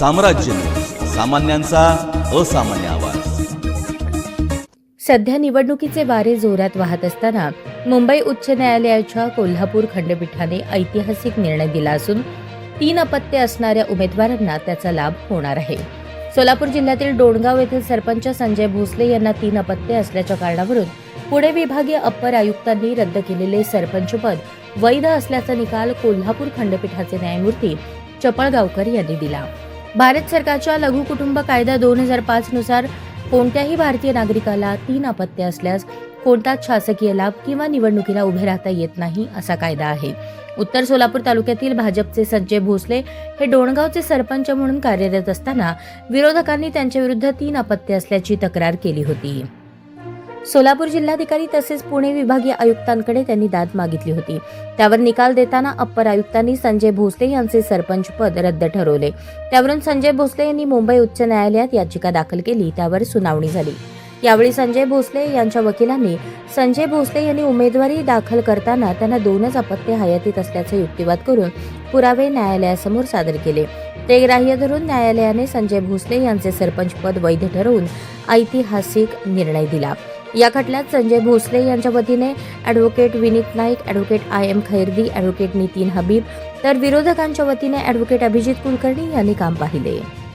साम्राज्य न्यूज, सामान्यांचा असामान्य आवाज। सध्या निवडणुकीचे वारे जोरात वाहत असताना मुंबई उच्च न्यायालयाच्या कोल्हापूर खंडपीठाने ऐतिहासिक निर्णय दिला असून 3 अपत्ये असणाऱ्या उमेदवारांना त्याचा लाभ होणार आहे। सोलापूर जिल्ह्यातील डोणगाव येथील सरपंच संजय भोसले यांना 3 अपत्ये असल्याच्या कारणावरून पुणे विभागीय अप्पर आयुक्तांनी रद्द केलेले सरपंचपद वैध असल्याचा निकाल कोल्हापूर खंडपीठाचे न्यायमूर्ती चपळगावकर यांनी दिला। भारत सरकारच्या लघु कुटुंब कायदा 2005 नुसार कोणत्याही भारतीय नागरिकाला 3 अपत्ये असल्यास कोणताच शासकीय लाभ किंवा निवडणुकीला उभे राहता येत नाही असा कायदा आहे। उत्तर सोलापूर तालुक्यातील भाजपचे संजय भोसले हे डोणगावचे सरपंच म्हणून कार्यरत असताना विरोधकांनी त्यांच्या विरुद्ध 3 अपत्ये असल्याची तक्रार केली होती। सोलापूर जिल्हाधिकारी तसेच पुणे विभागीय आयुक्तांकडे त्यांनी दाद मागितली होती। त्यावर निकाल देताना अप्पर आयुक्तांनी संजय भोसले यांचे सरपंच पद रद्द ठरवले। त्यावरून संजय भोसले यांनी मुंबई उच्च न्यायालयात याचिका दाखल केली, त्यावर सुनावणी झाली। यावेळी संजय भोसले यांच्या वकिलांनी संजय भोसले यांनी उमेदवारी दाखल करताना त्यांना 2च अपत्ये हयातीत असल्याचा युक्तिवाद करून पुरावे न्यायालयासमोर सादर केले। ते ग्राह्य धरून न्यायालयाने संजय भोसले यांचे सरपंच पद वैध ठरवून ऐतिहासिक निर्णय दिला। या खटल्यात संजय भोसले यांच्या वतीने advocate Vineet Naik, advocate IM Khairdi, advocate Nitin Habib तर विरोधकांच्या वतीने ॲडव्होकेट अभिजित कुलकर्णी यांनी काम पाहिले।